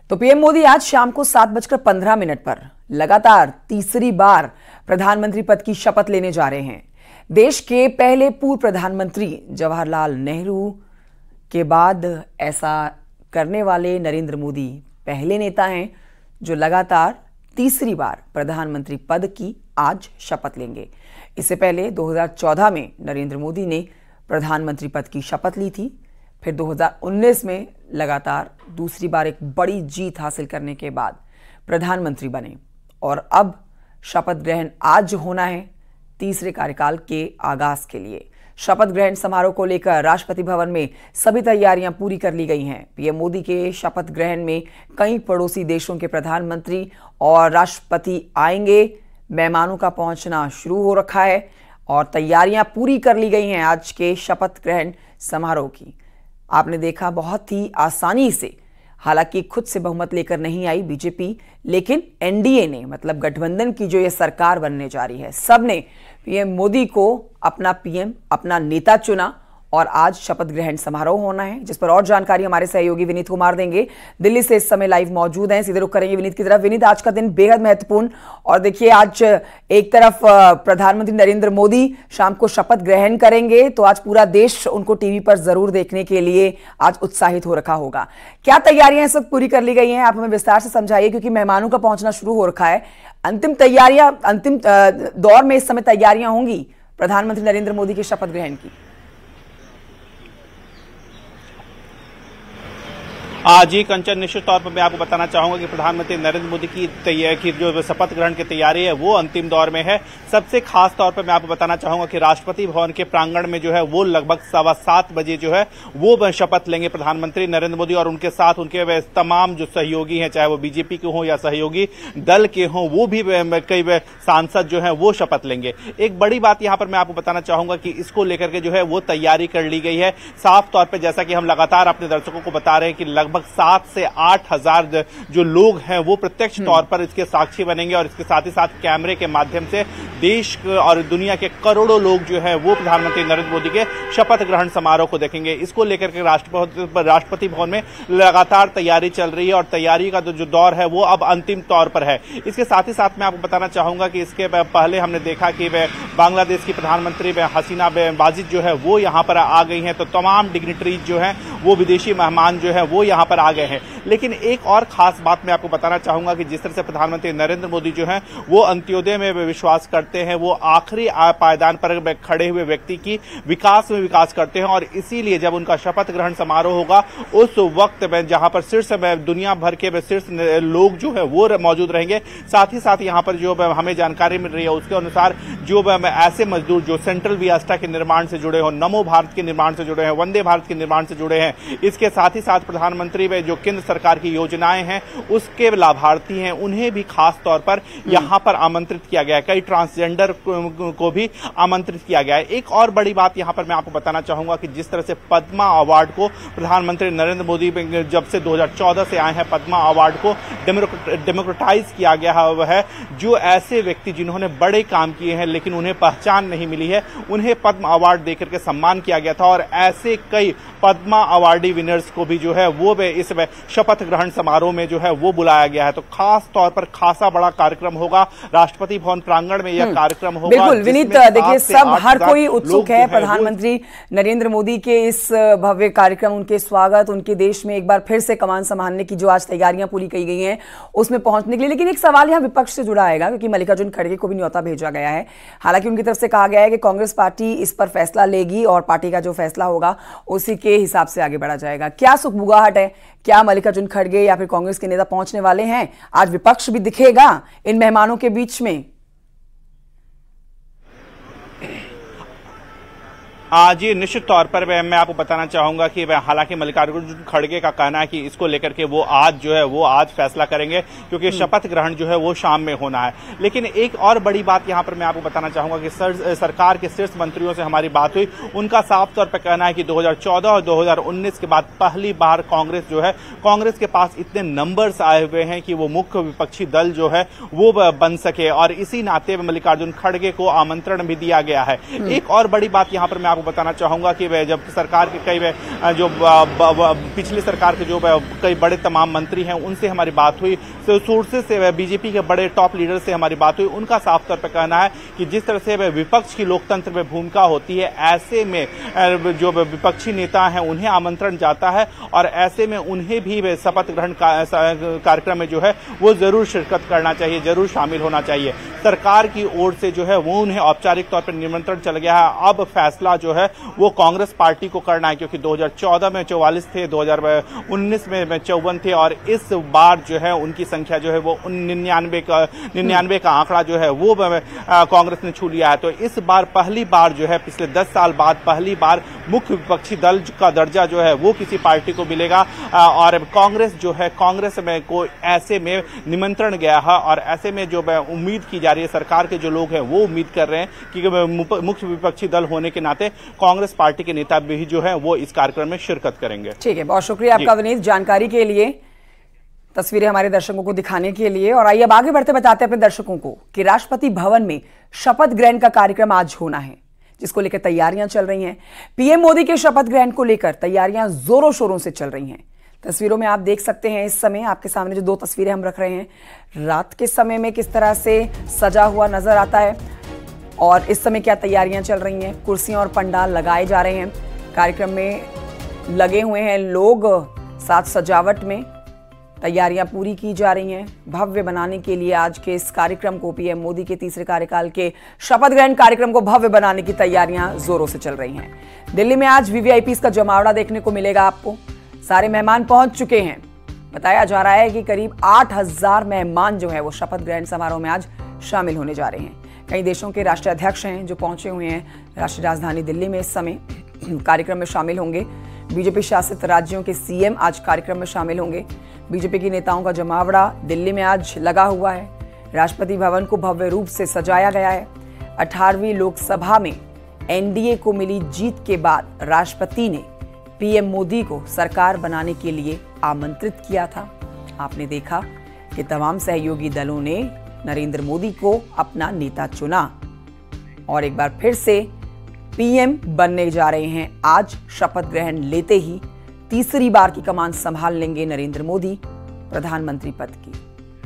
तो पीएम मोदी आज शाम को 7:15 पर लगातार तीसरी बार प्रधानमंत्री पद की शपथ लेने जा रहे हैं। देश के पहले पूर्व प्रधानमंत्री जवाहरलाल नेहरू के बाद ऐसा करने वाले नरेंद्र मोदी पहले नेता हैं जो लगातार तीसरी बार प्रधानमंत्री पद की आज शपथ लेंगे। इससे पहले 2014 में नरेंद्र मोदी ने प्रधानमंत्री पद की शपथ ली थी। फिर 2019 में लगातार दूसरी बार एक बड़ी जीत हासिल करने के बाद प्रधानमंत्री बने और अब शपथ ग्रहण आज होना है तीसरे कार्यकाल के आगाज के लिए। शपथ ग्रहण समारोह को लेकर राष्ट्रपति भवन में सभी तैयारियां पूरी कर ली गई हैं। पीएम मोदी के शपथ ग्रहण में कई पड़ोसी देशों के प्रधानमंत्री और राष्ट्रपति आएंगे। मेहमानों का पहुंचना शुरू हो रखा है और तैयारियां पूरी कर ली गई हैं आज के शपथ ग्रहण समारोह की। आपने देखा बहुत ही आसानी से, हालांकि खुद से बहुमत लेकर नहीं आई बीजेपी, लेकिन एनडीए ने, मतलब गठबंधन की जो ये सरकार बनने जा रही है, सबने पीएम मोदी को अपना पीएम, अपना नेता चुना और आज शपथ ग्रहण समारोह होना है, जिस पर और जानकारी हमारे सहयोगी विनीत कुमार देंगे। दिल्ली से इस समय लाइव मौजूद हैं, सीधे रुख करेंगे विनीत की तरफ। विनीत, आज का दिन बेहद महत्वपूर्ण और देखिए आज एक तरफ प्रधानमंत्री नरेंद्र मोदी शाम को शपथ ग्रहण करेंगे, तो आज पूरा देश उनको टीवी पर जरूर देखने के लिए आज उत्साहित हो रखा होगा। क्या तैयारियां इस वक्त पूरी कर ली गई हैं, आप हमें विस्तार से समझाइए, क्योंकि मेहमानों का पहुंचना शुरू हो रखा है। अंतिम दौर में इस समय तैयारियां होंगी प्रधानमंत्री नरेंद्र मोदी के शपथ ग्रहण की। जी कंचन, निश्चित तौर पर मैं आपको बताना चाहूंगा कि प्रधानमंत्री नरेंद्र मोदी की जो शपथ ग्रहण की तैयारी है वो अंतिम दौर में है। सबसे खास तौर पर मैं आपको बताना चाहूंगा कि राष्ट्रपति भवन के प्रांगण में जो है वो लगभग 7:15 बजे जो है वो शपथ लेंगे प्रधानमंत्री नरेंद्र मोदी और उनके साथ उनके तमाम जो सहयोगी हैं, चाहे वो बीजेपी के हों या सहयोगी दल के हों, वो भी कई सांसद जो है वो शपथ लेंगे। एक बड़ी बात यहां पर मैं आपको बताना चाहूंगा कि इसको लेकर के जो है वो तैयारी कर ली गई है। साफ तौर पर जैसा कि हम लगातार अपने दर्शकों को बता रहे हैं कि लगभग 7 से 8 हजार जो लोग हैं वो प्रत्यक्ष तौर पर इसके साक्षी बनेंगे और इसके साथ ही साथ कैमरे के माध्यम से देश और दुनिया के करोड़ों लोग जो है वो प्रधानमंत्री नरेंद्र मोदी के शपथ ग्रहण समारोह को देखेंगे। इसको लेकर के राष्ट्रपति भवन में लगातार तैयारी चल रही है और तैयारी का जो दौर है वो अब अंतिम तौर पर है। इसके साथ ही साथ मैं आपको बताना चाहूंगा कि इसके पहले हमने देखा कि बांग्लादेश की प्रधानमंत्री हसीना वाजिद जो है वो यहां पर आ गई हैं, तो तमाम डिग्निटरीज जो है वो विदेशी मेहमान जो है वो यहां पर आ गए हैं। लेकिन एक और खास बात मैं आपको बताना चाहूंगा कि जिस तरह से प्रधानमंत्री नरेंद्र मोदी जो है वो अंत्योदय में विश्वास करते हैं, वो आखिरी पायदान पर खड़े हुए व्यक्ति की विकास में विकास करते हैं और इसीलिए जब उनका शपथ ग्रहण समारोह होगा उस वक्त में जहां पर शीर्ष दुनिया भर के शीर्ष लोग जो है वो मौजूद रहेंगे। साथ ही साथ यहां पर जो हमें जानकारी मिल रही है उसके अनुसार जो ऐसे मजदूर जो सेंट्रल वियास्टा के निर्माण से जुड़े हो, नमो भारत के निर्माण से जुड़े हैं, वंदे भारत के निर्माण से जुड़े हैं, इसके साथ ही साथ प्रधानमंत्री में जो केंद्र सरकार की योजनाएं हैं उसके लाभार्थी हैं, उन्हें भी खास तौर पर यहां पर आमंत्रित किया गया है। कई ट्रांसजेंडर को भी आमंत्रित किया गया है। एक और बड़ी बात यहां पर मैं आपको बताना चाहूंगा कि जिस तरह से पद्मा अवार्ड को प्रधानमंत्री नरेंद्र मोदी जब से 2014 से आए हैं, पद्मा अवार्ड को डेमोक्रेटाइज किया गया है। जो ऐसे व्यक्ति जिन्होंने बड़े काम किए हैं लेकिन उन्हें पहचान नहीं मिली है, उन्हें पद्म अवार्ड देकर के सम्मान किया गया था और ऐसे कई पद्मा अवार्डी विनर्स को भी जो है वो इस शपथ ग्रहण समारोह में जो है वो बुलाया गया है। तो खास तौर पर खासा बड़ा कार्यक्रम होगा राष्ट्रपति भवन प्रांगण में, यह कार्यक्रम होगा। बिल्कुल विनीत, देखिए सब हर कोई उत्सुक है प्रधानमंत्री नरेंद्र मोदी के इस भव्य कार्यक्रम, उनके स्वागत, उनके देश में एक बार फिर से कमान संभालने की जो आज तैयारियां पूरी की गई हैं उसमें पहुंचने के लिए। लेकिन एक सवाल यहां विपक्ष से जुड़ा आएगा, क्योंकि मल्लिकार्जुन खड़गे को भी न्योता भेजा गया है। हालांकि उनकी तरफ से कहा गया है कि कांग्रेस पार्टी इस पर फैसला लेगी और पार्टी का जो फैसला होगा उसी के हिसाब से आगे बढ़ा जाएगा। क्या सुखबुगाहट है, क्या मल्लिकार्जुन खड़गे या फिर कांग्रेस के नेता पहुंचने वाले हैं? आज विपक्ष भी दिखेगा इन मेहमानों के बीच में। जी निश्चित तौर पर मैं आपको बताना चाहूंगा कि हालांकि मल्लिकार्जुन खड़गे का कहना है कि इसको लेकर के वो आज जो है वो आज फैसला करेंगे, क्योंकि शपथ ग्रहण जो है वो शाम में होना है। लेकिन एक और बड़ी बात यहां पर मैं आपको बताना चाहूंगा कि सरकार के शीर्ष मंत्रियों से हमारी बात हुई, उनका साफ तौर पर कहना है कि 2014 और 2019 के बाद पहली बार कांग्रेस जो है, कांग्रेस के पास इतने नंबर्स आए हुए हैं कि वो मुख्य विपक्षी दल जो है वो बन सके और इसी नाते मल्लिकार्जुन खड़गे को आमंत्रण भी दिया गया है। एक और बड़ी बात यहां पर मैं आपको आपको बताना चाहूंगा कि जब सरकार के कई जो पिछली सरकार के जो कई बड़े तमाम मंत्री हैं उनसे हमारी बात हुई, तो सोर्सेज से बीजेपी के बड़े टॉप लीडर से हमारी बात हुई, उनका साफ तौर पर कहना है कि जिस तरह से विपक्ष की लोकतंत्र में भूमिका होती है, ऐसे में जो विपक्षी नेता हैं उन्हें आमंत्रण जाता है और ऐसे में उन्हें भी शपथ ग्रहण कार्यक्रम में जो है वो जरूर शिरकत करना चाहिए, जरूर शामिल होना चाहिए। सरकार की ओर से जो है वो उन्हें औपचारिक तौर पर निमंत्रण चल गया है। अब फैसला जो है वो कांग्रेस पार्टी को करना है, क्योंकि 2014 में 44 थे, 2019 में 54 थे और इस बार जो है उनकी संख्या जो है वो 99 का आंकड़ा जो है वो कांग्रेस ने छू लिया है। तो इस बार पहली बार जो है पिछले 10 साल बाद पहली बार मुख्य विपक्षी दल का दर्जा जो है वो किसी पार्टी को मिलेगा और कांग्रेस जो है, कांग्रेस में को ऐसे में निमंत्रण गया है और ऐसे में जो उम्मीद की जा रही है, सरकार के जो लोग हैं वो उम्मीद कर रहे हैं कि मुख्य विपक्षी दल होने के नाते कांग्रेस पार्टी के नेता भी जो है वो इस कार्यक्रम में शिरकत करेंगे। ठीक है, बहुत शुक्रिया आपका विनीत, जानकारी के लिए, तस्वीरें हमारे दर्शकों को दिखाने के लिए। और आइए अब आगे बढ़ते बताते हैं अपने दर्शकों को कि राष्ट्रपति भवन में शपथ ग्रहण का कार्यक्रम आज होना है, जिसको लेकर तैयारियां चल रही हैं। पीएम मोदी के शपथ ग्रहण को लेकर तैयारियां जोरों शोरों से चल रही हैं। तस्वीरों में आप देख सकते हैं, इस समय आपके सामने जो 2 तस्वीरें हम रख रहे हैं, रात के समय में किस तरह से सजा हुआ नजर आता है और इस समय क्या तैयारियां चल रही हैं। कुर्सियां और पंडाल लगाए जा रहे हैं, कार्यक्रम में लगे हुए हैं लोग, साथ सजावट में तैयारियां पूरी की जा रही हैं। भव्य बनाने के लिए आज के इस कार्यक्रम को, पीएम मोदी के तीसरे कार्यकाल के शपथ ग्रहण कार्यक्रम को भव्य बनाने की तैयारियां जोरों से चल रही हैं। दिल्ली में आज वीवीआईपी का जमावड़ा देखने को मिलेगा आपको। सारे मेहमान पहुंच चुके हैं। बताया जा रहा है कि करीब 8000 मेहमान जो है वो शपथ ग्रहण समारोह में आज शामिल होने जा रहे हैं। कई देशों के राष्ट्रीय अध्यक्ष हैं जो पहुंचे हुए हैं राष्ट्रीय राजधानी दिल्ली में। इस समय कार्यक्रम में शामिल होंगे। बीजेपी शासित राज्यों के सीएम आज कार्यक्रम में शामिल होंगे। बीजेपी के नेताओं का जमावड़ा दिल्ली में आज लगा हुआ है। राष्ट्रपति भवन को भव्य रूप से सजाया गया है। 18वीं लोकसभा में एनडीए को मिली जीत के बाद राष्ट्रपति ने पीएम मोदी को सरकार बनाने के लिए आमंत्रित किया था। आपने देखा कि तमाम सहयोगी दलों ने नरेंद्र मोदी को अपना नेता चुना और एक बार फिर से पीएम बनने जा रहे हैं। आज शपथ ग्रहण लेते ही तीसरी बार की कमान संभाल लेंगे नरेंद्र मोदी प्रधानमंत्री पद की।